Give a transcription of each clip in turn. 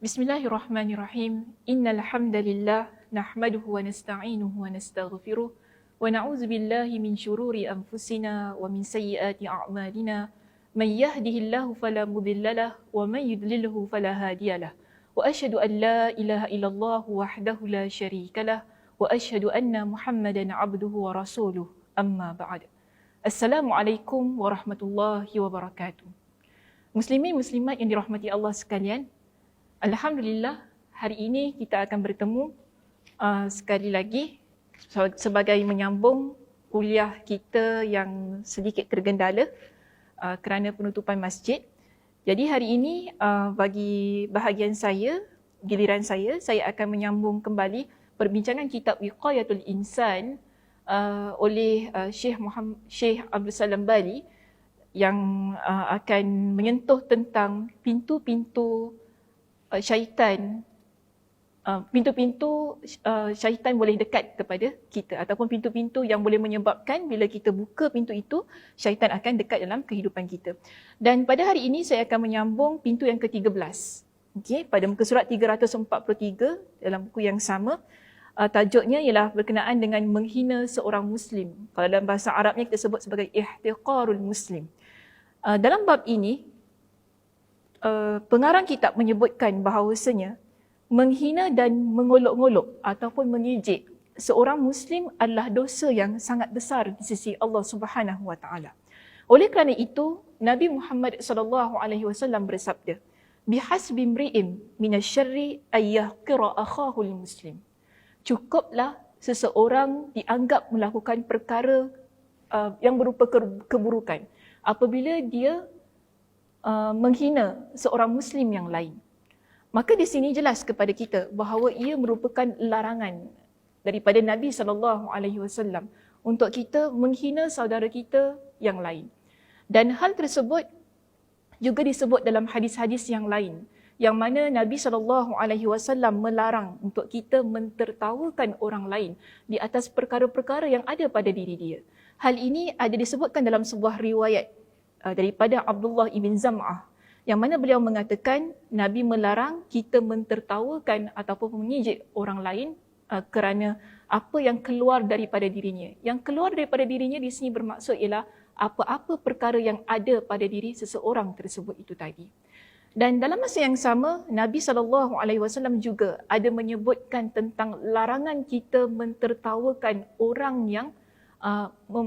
Bismillahirrahmanirrahim. Innal hamdalillah nahmaduhu wa nasta'inuhu wa nastaghfiruh wa na'udzu billahi min shururi anfusina wa min sayyiati a'malina. Man yahdihillahu fala mudhillalah wa man yudlilhu fala hadiyalah. Wa asyhadu an la ilaha illallah wahdahu la syarikalah wa asyhadu anna Muhammadan abduhu wa rasuluh. Amma ba'd. Assalamualaikum warahmatullahi wabarakatuh. Muslimin muslimat yang dirahmati Allah sekalian, alhamdulillah hari ini kita akan bertemu sekali lagi sebagai menyambung kuliah kita yang sedikit tergendala kerana penutupan masjid. Jadi hari ini bagi bahagian saya, giliran saya akan menyambung kembali perbincangan kitab Wiqayatul Insan oleh Syekh Abdul Salam Bali yang akan menyentuh tentang pintu-pintu syaitan, pintu-pintu syaitan boleh dekat kepada kita ataupun pintu-pintu yang boleh menyebabkan bila kita buka pintu itu, syaitan akan dekat dalam kehidupan kita. Dan pada hari ini saya akan menyambung pintu yang ke-13. Okay, pada muka surat 343 dalam buku yang sama, tajuknya ialah berkenaan dengan menghina seorang Muslim. Kalau dalam bahasa Arabnya kita sebut sebagai ihtiqarul Muslim. Dalam bab ini, pengarang kitab menyebutkan bahawasanya menghina dan mengolok-ngolok ataupun mengejek seorang Muslim adalah dosa yang sangat besar di sisi Allah Subhanahu Wa Taala. Oleh kerana itu, Nabi Muhammad SAW bersabda, "Bihasbi imri'in minasyarri ayyahqira akhahul muslim." Cukuplah seseorang dianggap melakukan perkara yang berupa keburukan apabila dia menghina seorang Muslim yang lain. Maka di sini jelas kepada kita bahawa ia merupakan larangan daripada Nabi SAW untuk kita menghina saudara kita yang lain. Dan hal tersebut juga disebut dalam hadis-hadis yang lain, yang mana Nabi SAW melarang untuk kita mentertawakan orang lain di atas perkara-perkara yang ada pada diri dia. Hal ini ada disebutkan dalam sebuah riwayat daripada Abdullah ibn Zam'ah, yang mana beliau mengatakan Nabi melarang kita mentertawakan ataupun mengejek orang lain kerana apa yang keluar daripada dirinya. Yang keluar daripada dirinya di sini bermaksud ialah apa-apa perkara yang ada pada diri seseorang tersebut itu tadi. Dan dalam masa yang sama, Nabi SAW juga ada menyebutkan tentang larangan kita mentertawakan orang yang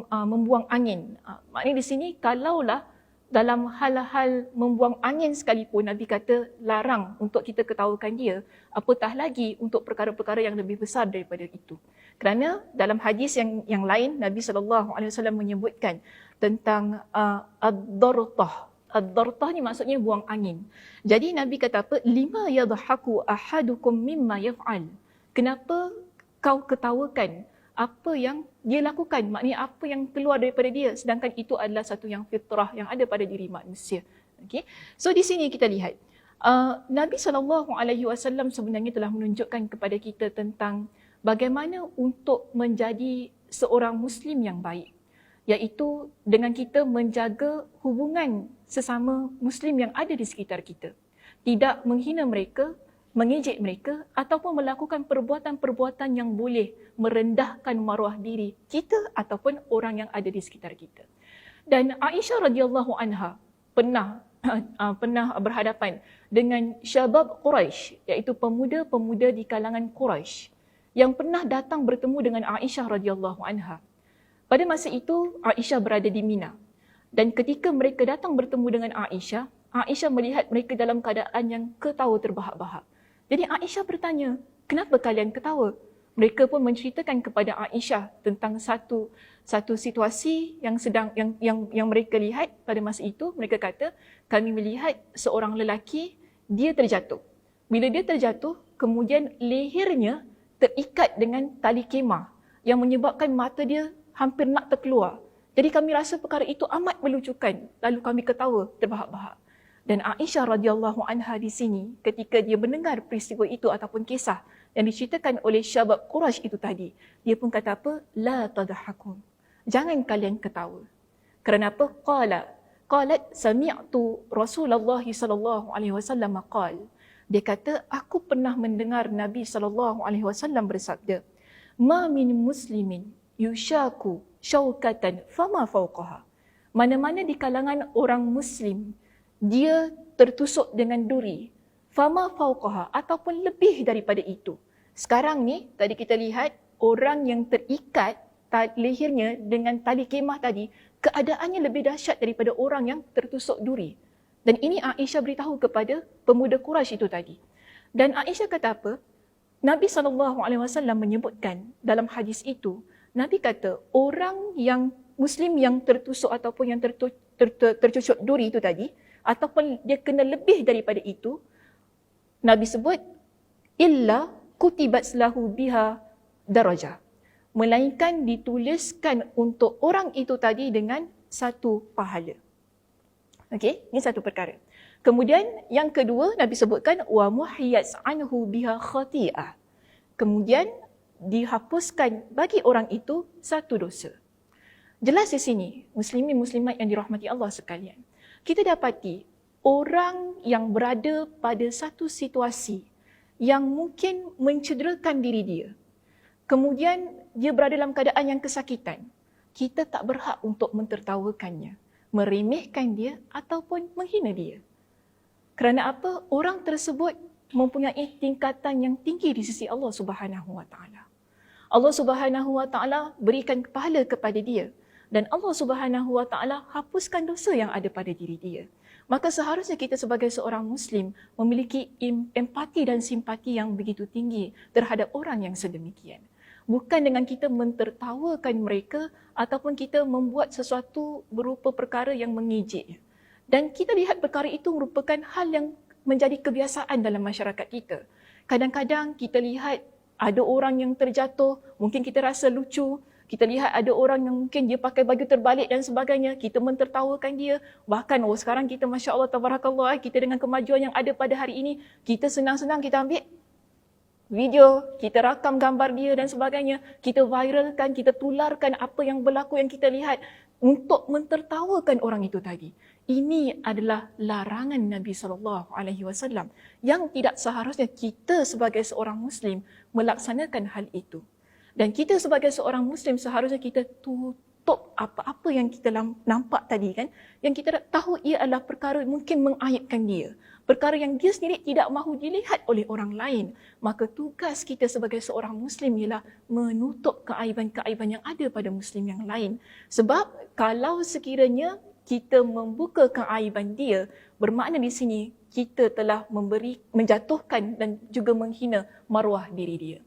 membuang angin. Maknanya di sini kalaulah dalam hal-hal membuang angin sekalipun Nabi kata larang untuk kita ketawakan dia, apatah lagi untuk perkara-perkara yang lebih besar daripada itu. Kerana dalam hadis yang lain Nabi SAW menyebutkan tentang ad-dartah. Ad-dartah ni maksudnya buang angin. Jadi Nabi kata apa? Lima yadhaku ahadukum mimma yaf'al. Kenapa kau ketawakan apa yang dia lakukan, maknanya apa yang keluar daripada dia, sedangkan itu adalah satu yang fitrah yang ada pada diri manusia. Okay? So di sini kita lihat Nabi SAW sebenarnya telah menunjukkan kepada kita tentang bagaimana untuk menjadi seorang Muslim yang baik, iaitu dengan kita menjaga hubungan sesama Muslim yang ada di sekitar kita, tidak menghina mereka, mengejek mereka ataupun melakukan perbuatan-perbuatan yang boleh merendahkan maruah diri kita ataupun orang yang ada di sekitar kita. Dan Aisyah radhiyallahu anha pernah berhadapan dengan syabab Quraisy, iaitu pemuda-pemuda di kalangan Quraisy yang pernah datang bertemu dengan Aisyah radhiyallahu anha. Pada masa itu Aisyah berada di Mina, dan ketika mereka datang bertemu dengan Aisyah, Aisyah melihat mereka dalam keadaan yang ketawa terbahak-bahak. Jadi Aisyah bertanya, kenapa kalian ketawa? Mereka pun menceritakan kepada Aisyah tentang satu situasi yang mereka lihat pada masa itu. Mereka kata, kami melihat seorang lelaki, dia terjatuh. Bila dia terjatuh, kemudian lehernya terikat dengan tali kemah yang menyebabkan mata dia hampir nak terkeluar. Jadi kami rasa perkara itu amat melucukan, lalu kami ketawa terbahak-bahak. Dan Aisyah radhiyallahu anha di sini, ketika dia mendengar peristiwa itu ataupun kisah yang diceritakan oleh syabab Quraisy itu tadi, dia pun kata apa? La tadhakun. Jangan kalian ketawa. Kerana apa? Qalat sami'tu Rasulullah sallallahu alaihi wasallam qala. Dia kata, aku pernah mendengar Nabi SAW bersabda, "Ma min muslimin yushaku syaukatan fama fauqaha." Mana-mana di kalangan orang Muslim, dia tertusuk dengan duri, fama fauqaha, ataupun lebih daripada itu. Sekarang ni, tadi kita lihat orang yang terikat lehernya dengan tali kemah tadi, keadaannya lebih dahsyat daripada orang yang tertusuk duri. Dan ini Aisyah beritahu kepada pemuda Quraisy itu tadi. Dan Aisyah kata apa? Nabi SAW menyebutkan dalam hadis itu, Nabi kata orang yang Muslim yang tertusuk ataupun yang tercucuk duri itu tadi, ataupun dia kena lebih daripada itu, Nabi sebut, illa kutibat lahu biha darajah. Melainkan dituliskan untuk orang itu tadi dengan satu pahala. Okey, ini satu perkara. Kemudian yang kedua Nabi sebutkan wa muhiyat anhu biha khati'ah. Kemudian dihapuskan bagi orang itu satu dosa. Jelas di sini muslimin muslimat yang dirahmati Allah sekalian. Kita dapati orang yang berada pada satu situasi yang mungkin mencederakan diri dia. Kemudian dia berada dalam keadaan yang kesakitan. Kita tak berhak untuk mentertawakannya, meremehkan dia ataupun menghina dia. Kerana apa? Orang tersebut mempunyai tingkatan yang tinggi di sisi Allah Subhanahu Wa Taala. Allah Subhanahu Wa Taala berikan pahala kepada dia dan Allah Subhanahu Wa Taala hapuskan dosa yang ada pada diri dia. Maka seharusnya kita sebagai seorang Muslim memiliki empati dan simpati yang begitu tinggi terhadap orang yang sedemikian. Bukan dengan kita mentertawakan mereka ataupun kita membuat sesuatu berupa perkara yang mengejek. Dan kita lihat perkara itu merupakan hal yang menjadi kebiasaan dalam masyarakat kita. Kadang-kadang kita lihat ada orang yang terjatuh, mungkin kita rasa lucu. Kita lihat ada orang yang mungkin dia pakai baju terbalik dan sebagainya, kita mentertawakan dia. Bahkan sekarang kita Masya Allah, Tabarakallah, kita dengan kemajuan yang ada pada hari ini, kita senang-senang kita ambil video, kita rakam gambar dia dan sebagainya, kita viralkan, kita tularkan apa yang berlaku yang kita lihat untuk mentertawakan orang itu tadi. Ini adalah larangan Nabi SAW yang tidak seharusnya kita sebagai seorang Muslim melaksanakan hal itu. Dan kita sebagai seorang Muslim seharusnya kita tutup apa-apa yang kita nampak tadi kan, yang kita tahu ia adalah perkara mungkin mengaibkan dia. Perkara yang dia sendiri tidak mahu dilihat oleh orang lain. Maka tugas kita sebagai seorang Muslim ialah menutup keaiban-keaiban yang ada pada Muslim yang lain. Sebab kalau sekiranya kita membuka keaiban dia, bermakna di sini kita telah menjatuhkan dan juga menghina maruah diri dia.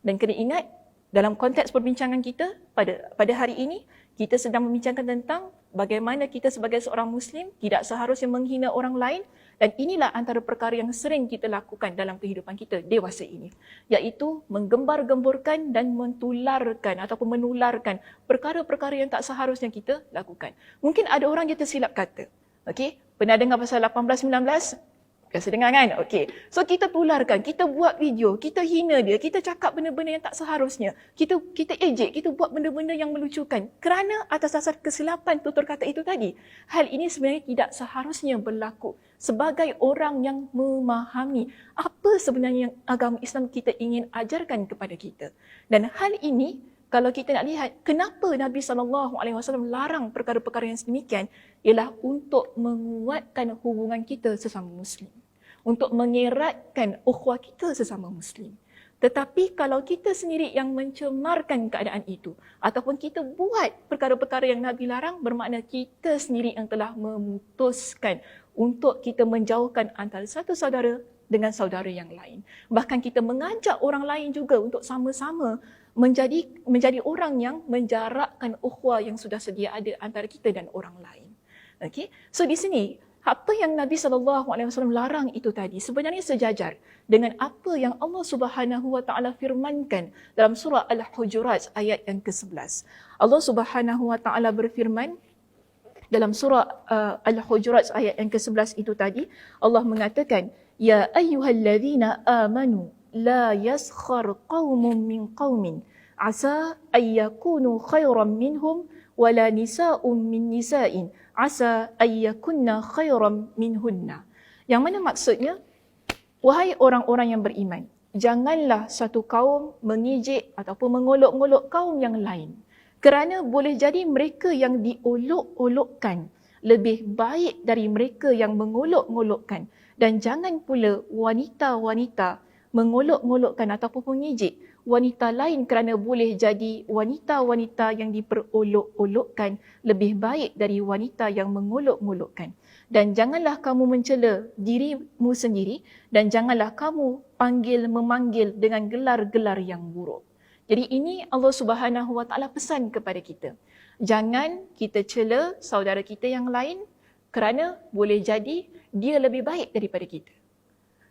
Dan kena ingat, dalam konteks perbincangan kita pada hari ini, kita sedang membincangkan tentang bagaimana kita sebagai seorang Muslim tidak seharusnya menghina orang lain, dan inilah antara perkara yang sering kita lakukan dalam kehidupan kita dewasa ini, iaitu menggembar-gemburkan dan mentularkan ataupun menularkan perkara-perkara yang tak seharusnya kita lakukan. Mungkin ada orang yang tersilap kata, okey, pernah dengar pasal 18-19? Biasa dengar kan? Okey. So kita tularkan, kita buat video, kita hina dia, kita cakap benda-benda yang tak seharusnya. Kita ejek, kita buat benda-benda yang melucukan. Kerana atas dasar kesilapan tutur kata itu tadi. Hal ini sebenarnya tidak seharusnya berlaku sebagai orang yang memahami apa sebenarnya yang agama Islam kita ingin ajarkan kepada kita. Dan hal ini, kalau kita nak lihat kenapa Nabi SAW larang perkara-perkara yang sedemikian, ialah untuk menguatkan hubungan kita sesama Muslim. Untuk mengeratkan ukhuwah kita sesama Muslim. Tetapi kalau kita sendiri yang mencemarkan keadaan itu, ataupun kita buat perkara-perkara yang Nabi larang, bermakna kita sendiri yang telah memutuskan untuk kita menjauhkan antara satu saudara dengan saudara yang lain. Bahkan kita mengajak orang lain juga untuk sama-sama menjadi orang yang menjarakkan ukhuwah yang sudah sedia ada antara kita dan orang lain. Okay? So di sini, apa yang Nabi SAW larang itu tadi sebenarnya sejajar dengan apa yang Allah Subhanahu Wa Taala firmankan dalam surah Al-Hujurat ayat yang ke-11. Allah Subhanahu Wa Taala berfirman dalam surah Al-Hujurat ayat yang ke-11 itu tadi, Allah mengatakan, ya ayyuhalladzina amanu la yaskhar qaumun min qaumin asa ayyakunu khairan minhum wala nisa'un min nisa'in asa ayyakunna khairan minhunna. Yang mana maksudnya, Wahai orang-orang yang beriman, janganlah satu kaum mengejek ataupun mengolok-olok kaum yang lain. Kerana boleh jadi mereka yang diolok-olokkan lebih baik dari mereka yang mengolok-olokkan. Dan jangan pula wanita-wanita mengolok-olokkan ataupun mengejek wanita lain kerana boleh jadi wanita-wanita yang diperolok-olokkan lebih baik dari wanita yang mengolok-olokkan. Dan janganlah kamu mencela dirimu sendiri dan janganlah kamu memanggil dengan gelar-gelar yang buruk. Jadi ini Allah Subhanahu Wa Taala pesan kepada kita. Jangan kita cela saudara kita yang lain kerana boleh jadi dia lebih baik daripada kita.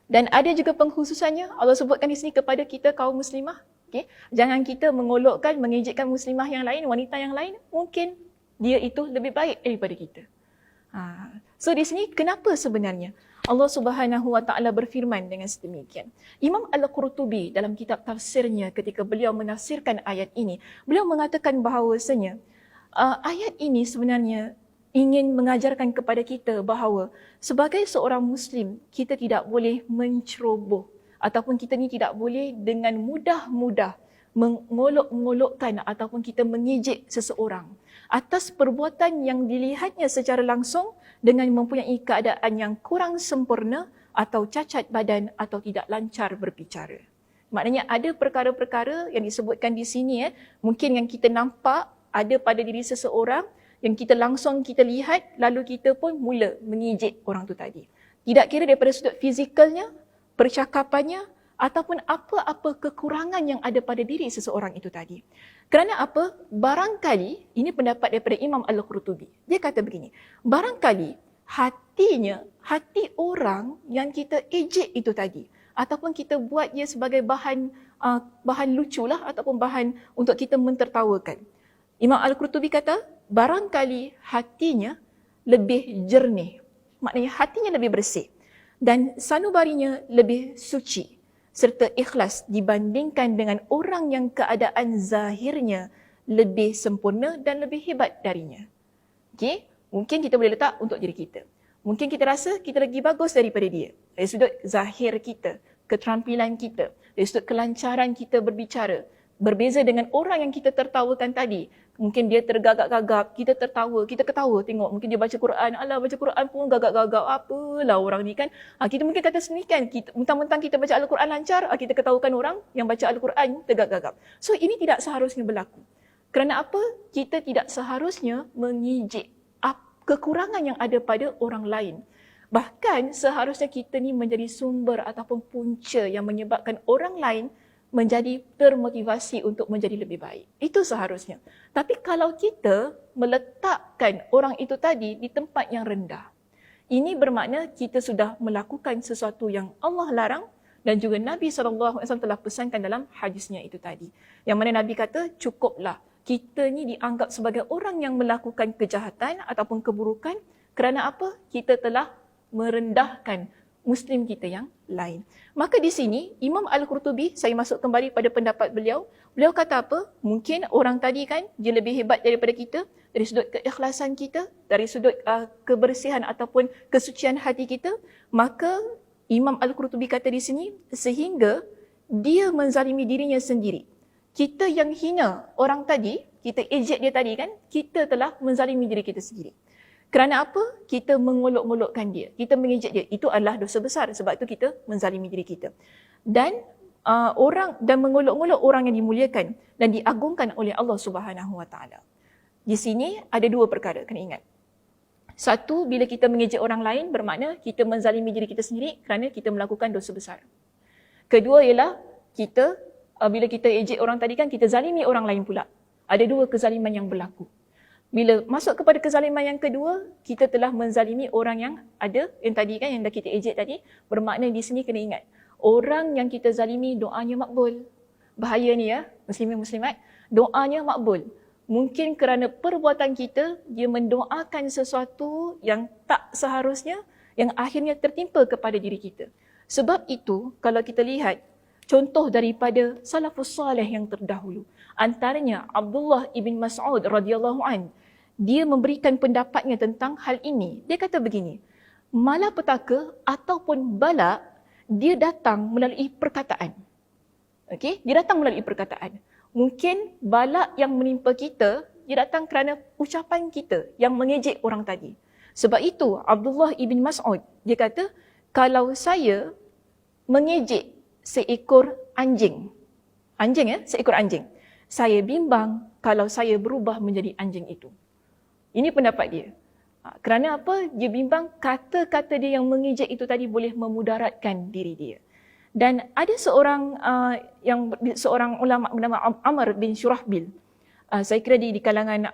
Dan ada juga pengkhususannya, Allah sebutkan di sini kepada kita kaum muslimah. Okay? Jangan kita mengolokkan, mengejekkan muslimah yang lain, wanita yang lain, mungkin dia itu lebih baik daripada kita. So di sini kenapa sebenarnya Allah Subhanahu Wa Taala berfirman dengan sedemikian? Imam Al-Qurtubi dalam kitab tafsirnya ketika beliau menafsirkan ayat ini, beliau mengatakan bahawasanya ayat ini sebenarnya ingin mengajarkan kepada kita bahawa sebagai seorang Muslim, kita tidak boleh menceroboh ataupun kita ni tidak boleh dengan mudah-mudah mengolok-olokkan ataupun kita mengejek seseorang atas perbuatan yang dilihatnya secara langsung dengan mempunyai keadaan yang kurang sempurna atau cacat badan atau tidak lancar berbicara. Maknanya ada perkara-perkara yang disebutkan di sini mungkin yang kita nampak ada pada diri seseorang yang kita langsung kita lihat lalu kita pun mula mengejek orang tu tadi. Tidak kira daripada sudut fizikalnya, percakapannya ataupun apa-apa kekurangan yang ada pada diri seseorang itu tadi. Kerana apa? Barangkali, ini pendapat daripada Imam Al-Qurtubi. Dia kata begini, barangkali hati orang yang kita ejek itu tadi ataupun kita buat dia sebagai bahan luculah ataupun bahan untuk kita mentertawakan. Imam Al-Qurtubi kata, barangkali hatinya lebih jernih. Maknanya hatinya lebih bersih. Dan sanubarinya lebih suci serta ikhlas dibandingkan dengan orang yang keadaan zahirnya lebih sempurna dan lebih hebat darinya. Okay? Mungkin kita boleh letak untuk diri kita. Mungkin kita rasa kita lagi bagus daripada dia. Dari sudut zahir kita, keterampilan kita, dari sudut kelancaran kita berbicara. Berbeza dengan orang yang kita tertawakan tadi. Mungkin dia tergagap-gagap, kita tertawa, kita ketawa tengok. Mungkin dia baca Quran, alah baca Quran pun gagap-gagap. Apalah orang ni kan. Kita mungkin kata sendiri kan, mentang-mentang kita baca Al-Quran lancar, kita ketawakan orang yang baca Al-Quran tergagap-gagap. So ini tidak seharusnya berlaku. Kerana apa? Kita tidak seharusnya mengejek kekurangan yang ada pada orang lain. Bahkan seharusnya kita ni menjadi sumber ataupun punca yang menyebabkan orang lain menjadi termotivasi untuk menjadi lebih baik. Itu seharusnya. Tapi kalau kita meletakkan orang itu tadi di tempat yang rendah, ini bermakna kita sudah melakukan sesuatu yang Allah larang dan juga Nabi SAW telah pesankan dalam hadisnya itu tadi. Yang mana Nabi kata, cukuplah kita ni dianggap sebagai orang yang melakukan kejahatan ataupun keburukan kerana apa? Kita telah merendahkan Muslim kita yang lain. Maka di sini Imam Al-Qurtubi, saya masuk kembali pada pendapat beliau. Beliau kata apa? Mungkin orang tadi kan dia lebih hebat daripada kita dari sudut keikhlasan kita, dari sudut kebersihan ataupun kesucian hati kita. Maka Imam Al-Qurtubi kata di sini sehingga dia menzalimi dirinya sendiri. Kita yang hina orang tadi, kita ejek dia tadi kan, kita telah menzalimi diri kita sendiri. Kerana apa? Kita mengolok-olokkan dia. Kita mengejek dia. Itu adalah dosa besar. Sebab itu kita menzalimi diri kita. Dan mengolok-olok orang yang dimuliakan dan diagungkan oleh Allah Subhanahu Wa Taala. Di sini ada dua perkara kena ingat. Satu, bila kita mengejek orang lain bermakna kita menzalimi diri kita sendiri kerana kita melakukan dosa besar. Kedua ialah bila kita ejek orang tadi kan kita zalimi orang lain pula. Ada dua kezaliman yang berlaku. Bila masuk kepada kezaliman yang kedua, kita telah menzalimi orang yang ada, yang tadi kan, yang dah kita ejek tadi. Bermakna di sini kena ingat, orang yang kita zalimi doanya makbul. Bahaya ni ya, muslimin muslimat, doanya makbul. Mungkin kerana perbuatan kita, dia mendoakan sesuatu yang tak seharusnya, yang akhirnya tertimpa kepada diri kita. Sebab itu, kalau kita lihat, contoh daripada salafus salih yang terdahulu. Antaranya Abdullah ibn Mas'ud radhiyallahu an. Dia memberikan pendapatnya tentang hal ini. Dia kata begini, malapetaka ataupun bala dia datang melalui perkataan. Okey, dia datang melalui perkataan. Mungkin bala yang menimpa kita, dia datang kerana ucapan kita yang mengejek orang tadi. Sebab itu Abdullah ibn Mas'ud, dia kata, kalau saya mengejek seekor anjing, seekor anjing, saya bimbang kalau saya berubah menjadi anjing itu. Ini pendapat dia. Kerana apa? Dia bimbang kata-kata dia yang mengejek itu tadi boleh memudaratkan diri dia. Dan ada seorang ulama bernama Amr bin Shurahbil. Saya kira di kalangan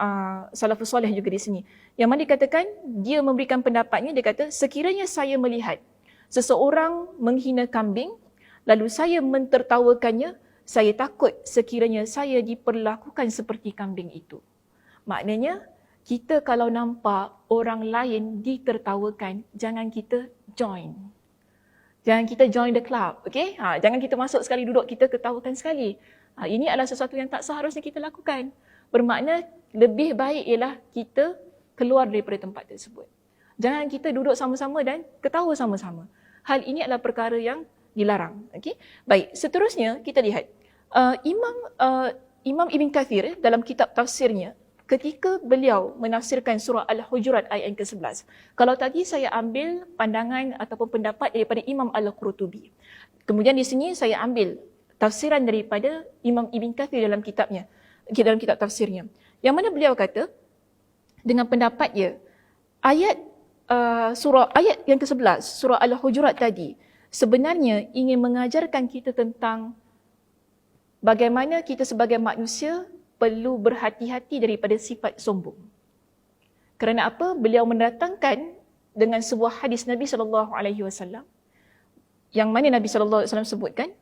salafus soleh juga di sini. Yang mana dikatakan, dia memberikan pendapatnya, dia kata, sekiranya saya melihat seseorang menghina kambing, lalu saya mentertawakannya, saya takut sekiranya saya diperlakukan seperti kambing itu. Maknanya, kita kalau nampak orang lain ditertawakan, jangan kita join. Jangan kita join the club, okay? Jangan kita masuk sekali duduk, kita ketawakan sekali. Ini adalah sesuatu yang tak seharusnya kita lakukan. Bermakna, lebih baik ialah kita keluar daripada tempat tersebut. Jangan kita duduk sama-sama dan ketawa sama-sama. Hal ini adalah perkara yang dilarang. Okay? Baik, seterusnya kita lihat. Imam Ibn Kathir dalam kitab tafsirnya, ketika beliau menafsirkan surah Al-Hujurat ayat yang ke-11. Kalau tadi saya ambil pandangan ataupun pendapat daripada Imam Al-Qurtubi. Kemudian di sini saya ambil tafsiran daripada Imam Ibn Kathir dalam kitabnya, dalam kitab tafsirnya. Yang mana beliau kata, dengan pendapatnya, ayat yang ke-11, surah Al-Hujurat tadi, sebenarnya ingin mengajarkan kita tentang bagaimana kita sebagai manusia perlu berhati-hati daripada sifat sombong. Kerana apa? Beliau mendatangkan dengan sebuah hadis Nabi SAW, yang mana Nabi SAW sebutkan,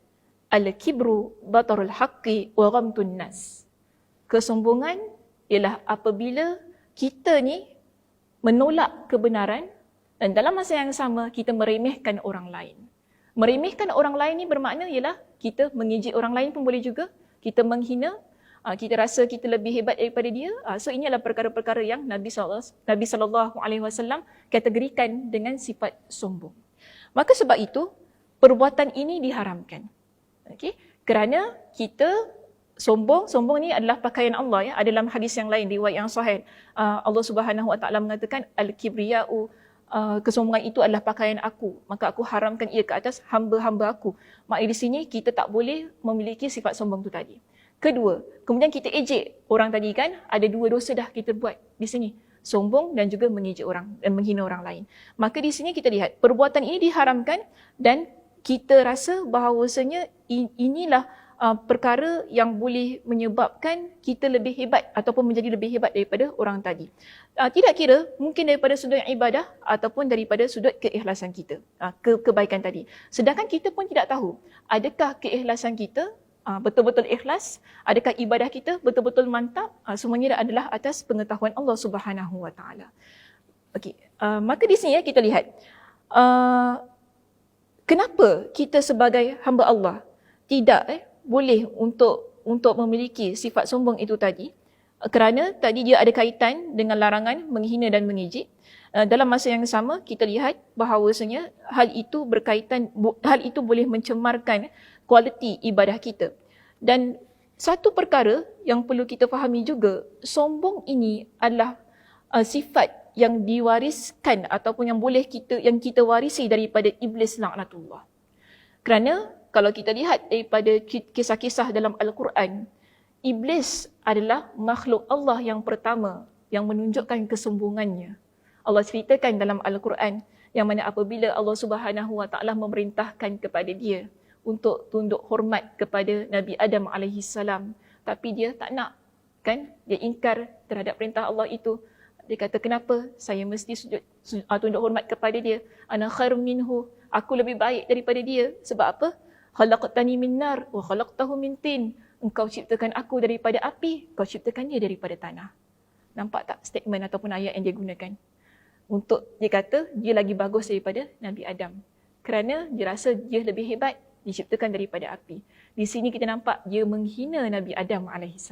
Al-kibru batarul haqqi wa ghamtun nas. Kesombongan ialah apabila kita ni menolak kebenaran dan dalam masa yang sama kita meremehkan orang lain. Meremehkan orang lain ni bermakna ialah kita mengejek orang lain pun boleh juga, kita menghina, kita rasa kita lebih hebat daripada dia. So ini adalah perkara-perkara yang Nabi SAW kategorikan dengan sifat sombong. Maka sebab itu, perbuatan ini diharamkan. Okay? Kerana kita sombong ni adalah pakaian Allah. Ya. Ada dalam hadis yang lain, riwayat yang sahih. Allah Subhanahu Wa Taala mengatakan, Al-kibriya'u, kesombongan itu adalah pakaian aku, maka aku haramkan ia ke atas hamba-hamba aku. Maknanya di sini kita tak boleh memiliki sifat sombong itu tadi. Kedua, kemudian kita ejek orang tadi kan, ada dua dosa dah kita buat di sini. Sombong dan juga mengejek orang dan menghina orang lain. Maka di sini kita lihat, perbuatan ini diharamkan dan kita rasa bahawasanya inilah perkara yang boleh menyebabkan kita lebih hebat ataupun menjadi lebih hebat daripada orang tadi. Tidak kira mungkin daripada sudut ibadah ataupun daripada sudut keikhlasan kita, kebaikan tadi. Sedangkan kita pun tidak tahu adakah keikhlasan kita betul-betul ikhlas, adakah ibadah kita betul-betul mantap, semuanya adalah atas pengetahuan Allah Subhanahu Wa Taala. Okey, maka di sini kita lihat kenapa kita sebagai hamba Allah tidak boleh untuk memiliki sifat sombong itu tadi. Kerana tadi dia ada kaitan dengan larangan menghina dan mengejek. Dalam masa yang sama kita lihat bahawasanya hal itu boleh mencemarkan kualiti ibadah kita. Dan satu perkara yang perlu kita fahami juga, sombong ini adalah sifat yang diwariskan ataupun yang kita warisi daripada iblis laknatullah. Kerana kalau kita lihat daripada kisah-kisah dalam Al-Quran, iblis adalah makhluk Allah yang pertama yang menunjukkan kesombongannya. Allah ceritakan dalam Al-Quran yang mana apabila Allah Subhanahu Wa Taala memerintahkan kepada dia untuk tunduk hormat kepada Nabi Adam AS, tapi dia tak nak, kan? Dia ingkar terhadap perintah Allah itu. Dia kata, kenapa saya mesti tunduk hormat kepada dia? Ana khairum minhu, aku lebih baik daripada dia. Sebab apa? Khalaqtani min nar wa khalaqtahu min tin. Engkau ciptakan aku daripada api, kau ciptakan dia daripada tanah. Nampak tak statement ataupun ayat yang dia gunakan? Untuk dia kata dia lagi bagus daripada Nabi Adam. Kerana dia rasa dia lebih hebat, diciptakan daripada api. Di sini kita nampak dia menghina Nabi Adam AS.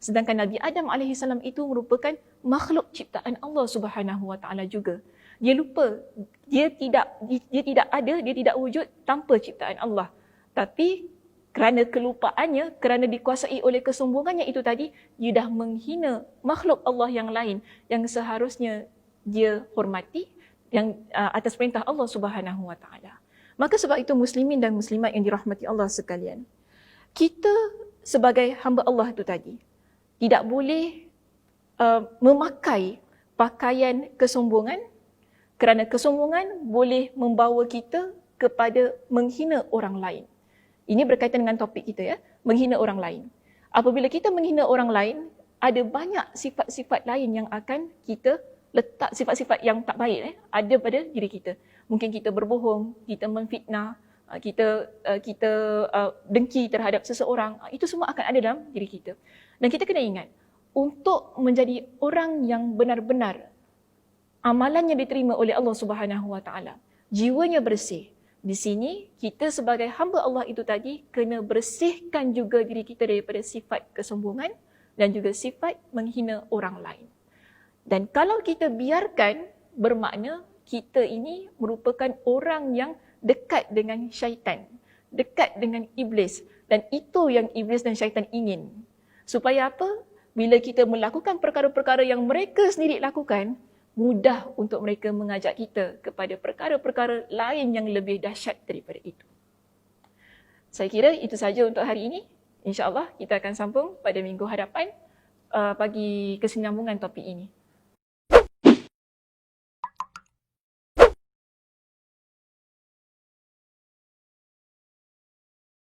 Sedangkan Nabi Adam AS itu merupakan makhluk ciptaan Allah Subhanahu Wa Taala juga. Dia lupa, dia tidak ada, dia tidak wujud tanpa ciptaan Allah. Tapi kerana kelupaannya, kerana dikuasai oleh kesombongannya itu tadi, dia dah menghina makhluk Allah yang lain yang seharusnya dia hormati yang atas perintah Allah Subhanahu Wa Taala. Maka sebab itu muslimin dan muslimat yang dirahmati Allah sekalian, kita sebagai hamba Allah itu tadi tidak boleh memakai pakaian kesombongan, kerana kesombongan boleh membawa kita kepada menghina orang lain. Ini berkaitan dengan topik kita ya, menghina orang lain. Apabila kita menghina orang lain, ada banyak sifat-sifat lain yang akan kita letak, sifat-sifat yang tak baik ada pada diri kita. Mungkin kita berbohong, kita memfitnah, kita dengki terhadap seseorang. Itu semua akan ada dalam diri kita. Dan kita kena ingat, untuk menjadi orang yang benar-benar amalannya diterima oleh Allah Subhanahu Wa Taala, jiwanya bersih. Di sini kita sebagai hamba Allah itu tadi kena bersihkan juga diri kita daripada sifat kesombongan dan juga sifat menghina orang lain. Dan kalau kita biarkan, bermakna kita ini merupakan orang yang dekat dengan syaitan, dekat dengan iblis, dan itu yang iblis dan syaitan ingin. Supaya apa? Bila kita melakukan perkara-perkara yang mereka sendiri lakukan, mudah untuk mereka mengajak kita kepada perkara-perkara lain yang lebih dahsyat daripada itu. Saya kira itu saja untuk hari ini. InsyaAllah kita akan sambung pada minggu hadapan bagi kesinambungan topik ini.